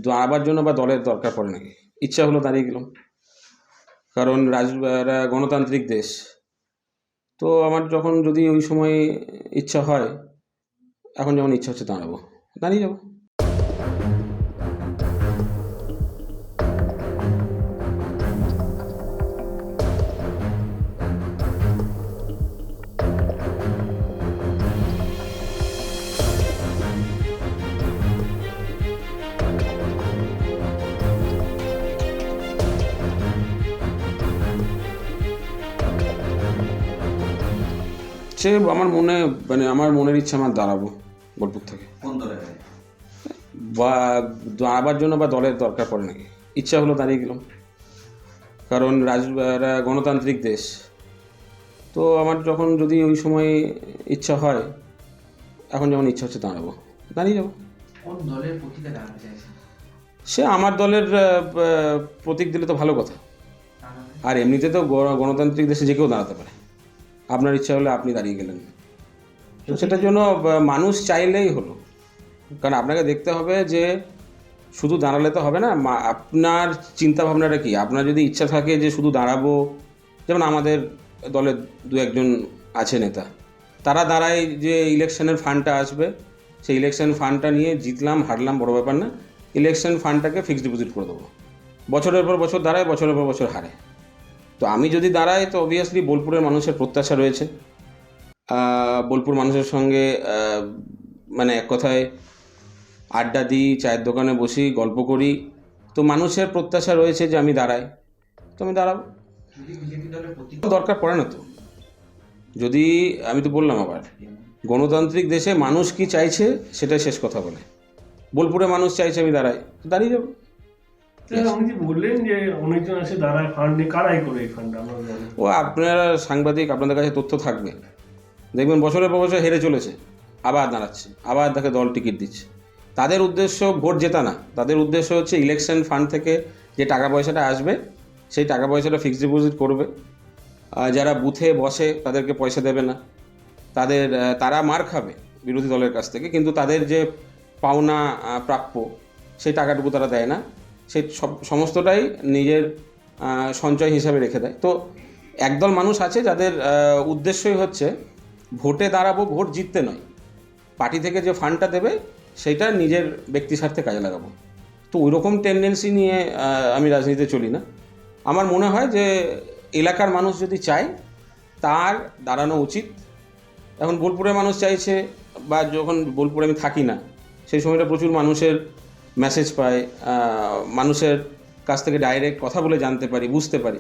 দাঁড়াবার জন্য বা দলের দরকার পড়ে নাকি, ইচ্ছা হলো দাঁড়িয়ে গেলাম। কারণ গণতান্ত্রিক দেশ, তো আমার যখন যদি ওই সময় ইচ্ছা হয়, এখন যেমন ইচ্ছা হচ্ছে দাঁড়াবো, দাঁড়িয়ে যাবো। সে আমার মনে আমার মনের ইচ্ছা, আমার দাঁড়াবো বোলপুর থেকে। কোন দলে? বা দাঁড়াবার জন্য বা দলের দরকার পড়ে নাকি, ইচ্ছা হলো দাঁড়িয়ে গেলাম। কারণ গণতান্ত্রিক দেশ, তো আমার যখন যদি ওই সময় ইচ্ছা হয়, এখন যেমন ইচ্ছা হচ্ছে দাঁড়াবো, দাঁড়িয়ে যাবো। কোন দলের প্রতীকে দাঁড়াতে চাইছেন? সে আমার দলের প্রতীক দিলে তো ভালো কথা। আর এমনিতে তো গণতান্ত্রিক দেশে যে কেউ দাঁড়াতে পারে, আপনার ইচ্ছা হলে আপনি দাঁড়িয়ে গেলেন, তো সেটার জন্য মানুষ চাইলেই হলো। কারণ আপনাকে দেখতে হবে যে শুধু দাঁড়ালে তো হবে না, আপনার চিন্তা ভাবনাটা কি। আপনার যদি ইচ্ছা থাকে যে শুধু দাঁড়াবো, যেমন আমাদের দলের দু একজন আছে নেতা, তারা দাঁড়ায় যে ইলেকশনের ফান্ডটা আসবে, সেই ইলেকশন ফান্ডটা নিয়ে জিতলাম হারলাম বড় ব্যাপার না, ইলেকশন ফান্ডটাকে ফিক্সড ডিপোজিট করে দেবো। বছরের পর বছর দাঁড়ায়, বছরের পর বছর হারে। তো আমি যদি দাঁড়াই, তো অবভিয়াসলি বোলপুরের মানুষের প্রত্যাশা রয়েছে, বোলপুর মানুষের সঙ্গে এক কথায় আড্ডা দিই, চায়ের দোকানে বসি, গল্প করি, তো মানুষের প্রত্যাশা রয়েছে যে আমি দাঁড়াই, তো আমি দাঁড়াবো। বিজেপি দলের প্রতীক দরকার পড়ে না তো। যদি আমি তো বললাম আবার, গণতান্ত্রিক দেশে মানুষ কি চাইছে সেটাই শেষ কথা বলে। বোলপুরে মানুষ চাইছে আমি দাঁড়াই, দাঁড়িয়ে যাবো। আপনি যে বললেন যে অনেকজন আছে দাঁড়ায় ফান্ড নিয়ে, কারাই করে এই ফান্ড? ও আপনারা সাংবাদিক, আপনাদের কাছে তথ্য থাকবে, দেখবেন বছরের পর বছর হেরে চলেছে, আবার দাঁড়াচ্ছে, আবার তাকে দল টিকিট দিচ্ছে। তাদের উদ্দেশ্য ভোট জেতা না, তাদের উদ্দেশ্য হচ্ছে ইলেকশন ফান্ড থেকে যে টাকা পয়সাটা আসবে, সেই টাকা পয়সাটা ফিক্সড ডিপোজিট করবে। যারা বুথে বসে তাদেরকে পয়সা দেবে না, তারা মার খাবে বিরোধী দলের কাছ থেকে, কিন্তু তাদের যে পাওনা প্রাপ্য সেই টাকাটুকু তারা দেয় না, সেই সমস্তটাই নিজের সঞ্চয় হিসাবে রেখে দেয়। তো একদল মানুষ আছে যাদের উদ্দেশ্যই হচ্ছে ভোটে দাঁড়াবো, ভোট জিততে নয়, পার্টি থেকে যে ফান্ডটা দেবে সেইটা নিজের ব্যক্তি স্বার্থে কাজে লাগাবো। তো ওই রকম টেন্ডেন্সি নিয়ে আমি রাজনীতিতে চলি না। আমার মনে হয় যে এলাকার মানুষ যদি চায়, তার দাঁড়ানো উচিত। এখন বোলপুরের মানুষ চাইছে, বা যখন বোলপুরে আমি থাকি না, সেই সময়টা প্রচুর মানুষের মেসেজ পাই, মানুষের কাছ থেকে ডাইরেক্ট কথা বলে জানতে পারি, বুঝতে পারি।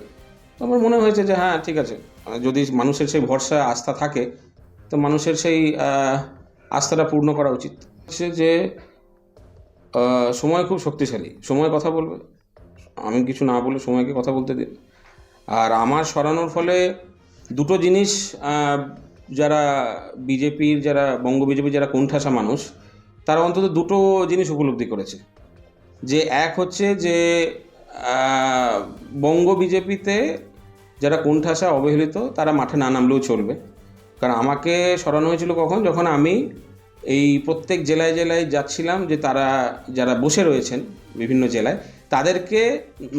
তো আমার মনে হয়েছে যে হ্যাঁ ঠিক আছে, যদি মানুষের সেই ভরসা আস্থা থাকে, তো মানুষের সেই আস্থাটা পূর্ণ করা উচিত। হচ্ছে যে সময় খুব শক্তিশালী, সময় কথা বলবে, আমি কিছু না বলে সময়কে কথা বলতে দিন। আর আমার সরানোর ফলে দুটো জিনিস যারা বিজেপির, যারা বঙ্গ বিজেপির যারা কোণঠাসা মানুষ, তারা অন্তত দুটো জিনিস উপলব্ধি করেছে। যে এক হচ্ছে যে বঙ্গ বিজেপিতে যারা কোণঠাসা অবহেলিত, তারা মাঠে না নামলেও চলবে। কারণ আমাকে সরানো হয়েছিল কখন, যখন আমি এই প্রত্যেক জেলায় জেলায় যাচ্ছিলাম, যে তারা যারা বসে রয়েছেন বিভিন্ন জেলায়, তাদেরকে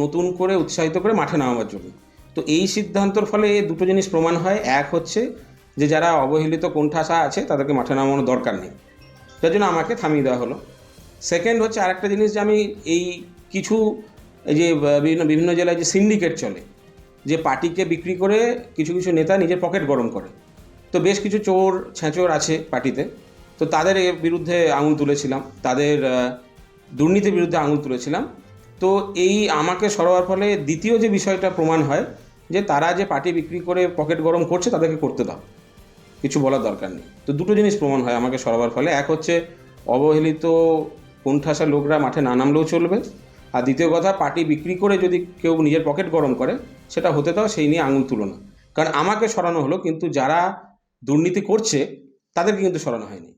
নতুন করে উৎসাহিত করে মাঠে নামাবার জন্য। তো এই সিদ্ধান্তর ফলে দুটো জিনিস প্রমাণ হয়। এক হচ্ছে যে যারা অবহেলিত কোণঠাসা আছে তাদেরকে মাঠে নামানোর দরকার নেই, যার জন্য আমাকে থামিয়ে দেওয়া হলো। সেকেন্ড হচ্ছে আরেকটা জিনিস, যে আমি এই যে বিভিন্ন জেলায় যে সিন্ডিকেট চলে, যে পার্টিকে বিক্রি করে কিছু নেতা নিজের পকেট গরম করে, তো বেশ কিছু চোর ছেঁচোর আছে পার্টিতে, তো তাদের বিরুদ্ধে আঙুল তুলেছিলাম, তাদের দুর্নীতির বিরুদ্ধে আঙুল তুলেছিলাম। তো এই আমাকে সরাবার ফলে দ্বিতীয় যে বিষয়টা প্রমাণ হয়, যে তারা যে পার্টি বিক্রি করে পকেট গরম করছে, তাদেরকে করতে দাও, কিছু বলার দরকার নেই। তো দুটো জিনিস প্রমাণ হয় আমাকে সরাবার ফলে। এক হচ্ছে অবহেলিত কোণঠাসা লোকরা মাঠে না নামলেও চলবে, আর দ্বিতীয় কথা, পার্টি বিক্রি করে যদি কেউ নিজের পকেট গরম করে, সেটা হতে দাও, সেই নিয়ে আঙুল তুলো না। কারণ আমাকে সরানো হলো, কিন্তু যারা দুর্নীতি করছে তাদেরকে কিন্তু সরানো হয়নি।